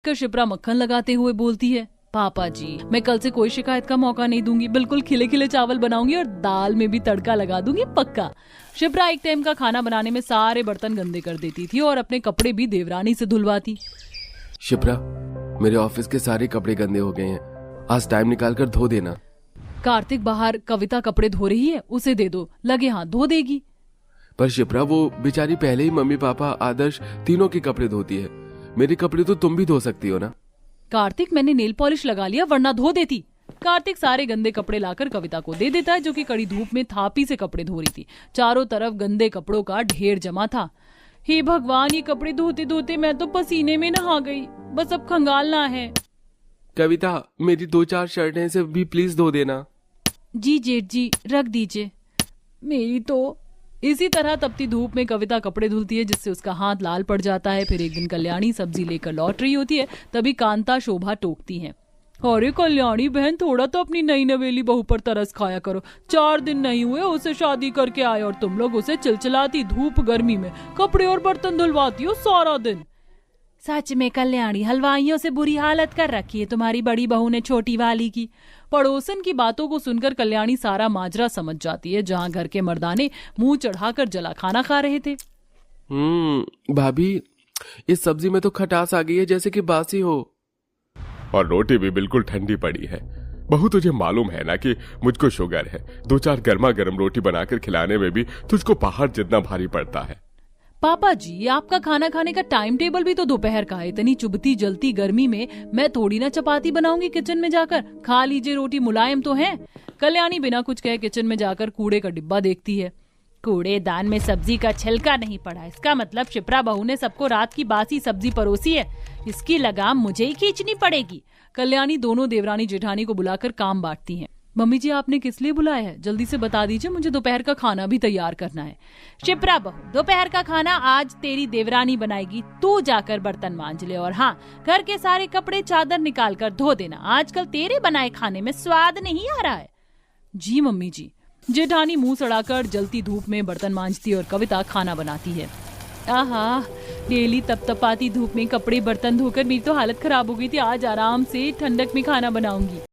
कर शिप्रा मक्खन लगाते हुए बोलती है, पापा जी मैं कल से कोई शिकायत का मौका नहीं दूंगी, बिल्कुल खिले खिले चावल बनाऊंगी और दाल में भी तड़का लगा दूंगी पक्का। शिप्रा एक टाइम का खाना बनाने में सारे बर्तन गंदे कर देती थी और अपने कपड़े भी देवरानी से धुलवाती। शिप्रा, मेरे ऑफिस के सारे कपड़े गंदे हो गए हैं, आज टाइम निकाल कर धो देना। कार्तिक बाहर कविता कपड़े धो रही है, उसे दे दो, लगे हाथ धो देगी। पर शिप्रा, वो बेचारी पहले ही मम्मी पापा आदर्श तीनों के कपड़े धोती है, मेरे कपड़े तो तुम भी धो सकती हो ना। कार्तिक मैंने नेल पॉलिश लगा लिया वरना धो देती। कार्तिक सारे गंदे कपड़े लाकर कविता को दे देता है, जो कि कड़ी धूप में थापी से कपड़े धो रही थी। चारों तरफ गंदे कपड़ों का ढेर जमा था। हे भगवान, ये कपड़े धोते धोते मैं तो पसीने में नहा गई, बस अब खंगालना है। कविता, मेरी 2-4 शर्टें से भी प्लीज धो देना। जी जेठ जी, रख दीजिए। मेरी तो। इसी तरह तपती धूप में कविता कपड़े धुलती है, जिससे उसका हाथ लाल पड़ जाता है। फिर एक दिन कल्याणी सब्जी लेकर लौट रही होती है, तभी कांता शोभा टोकती है, अरे कल्याणी बहन, थोड़ा तो अपनी नई नवेली बहू पर तरस खाया करो। 4 दिन नहीं हुए उसे शादी करके आए और तुम लोग उसे चिलचिलाती धूप गर्मी में कपड़े और बर्तन धुलवाती हो सारा दिन। सच में कल्याणी, हलवाइयों से बुरी हालत कर रखी है तुम्हारी बड़ी बहू ने छोटी वाली की। पड़ोसन की बातों को सुनकर कल्याणी सारा माजरा समझ जाती है, जहाँ घर के मर्दाने मुंह चढ़ाकर जला खाना खा रहे थे। भाभी, इस सब्जी में तो खटास आ गई है, जैसे कि बासी हो। और रोटी भी बिल्कुल ठंडी पड़ी है। बहू, तुझे मालूम है ना कि मुझको शुगर है, 2-4 गर्मा गर्म रोटी बनाकर खिलाने में भी तुझको पहाड़ जितना भारी पड़ता है। पापा जी, आपका खाना खाने का टाइम टेबल भी तो दोपहर का है। इतनी चुभती जलती गर्मी में मैं थोड़ी ना चपाती बनाऊंगी किचन में जाकर। खा लीजिए, रोटी मुलायम तो है। कल्याणी बिना कुछ कहे किचन में जाकर कूड़े का डिब्बा देखती है। कूड़ेदान में सब्जी का छिलका नहीं पड़ा, इसका मतलब शिप्रा बहू ने सबको रात की बासी सब्जी परोसी है। इसकी लगाम मुझे ही खींचनी पड़ेगी। कल्याणी दोनों देवरानी जेठानी को बुलाकर काम बांटती है। मम्मी जी, आपने किस लिए बुलाया है? जल्दी से बता दीजिए, मुझे दोपहर का खाना भी तैयार करना है। शिप्रा बहू, दोपहर का खाना आज तेरी देवरानी बनाएगी, तू जाकर बर्तन मांज ले। और हाँ, घर के सारे कपड़े चादर निकाल कर धो देना, आजकल तेरे बनाए खाने में स्वाद नहीं आ रहा है। जी मम्मी जी। जेठानी मुंह सड़ाकर जलती धूप में बर्तन मांजती और कविता खाना बनाती है। आहा, डेली तपतपाती धूप में कपड़े बर्तन धोकर मेरी तो हालत खराब हो गई थी। आज आराम से ठंडक में खाना बनाऊंगी।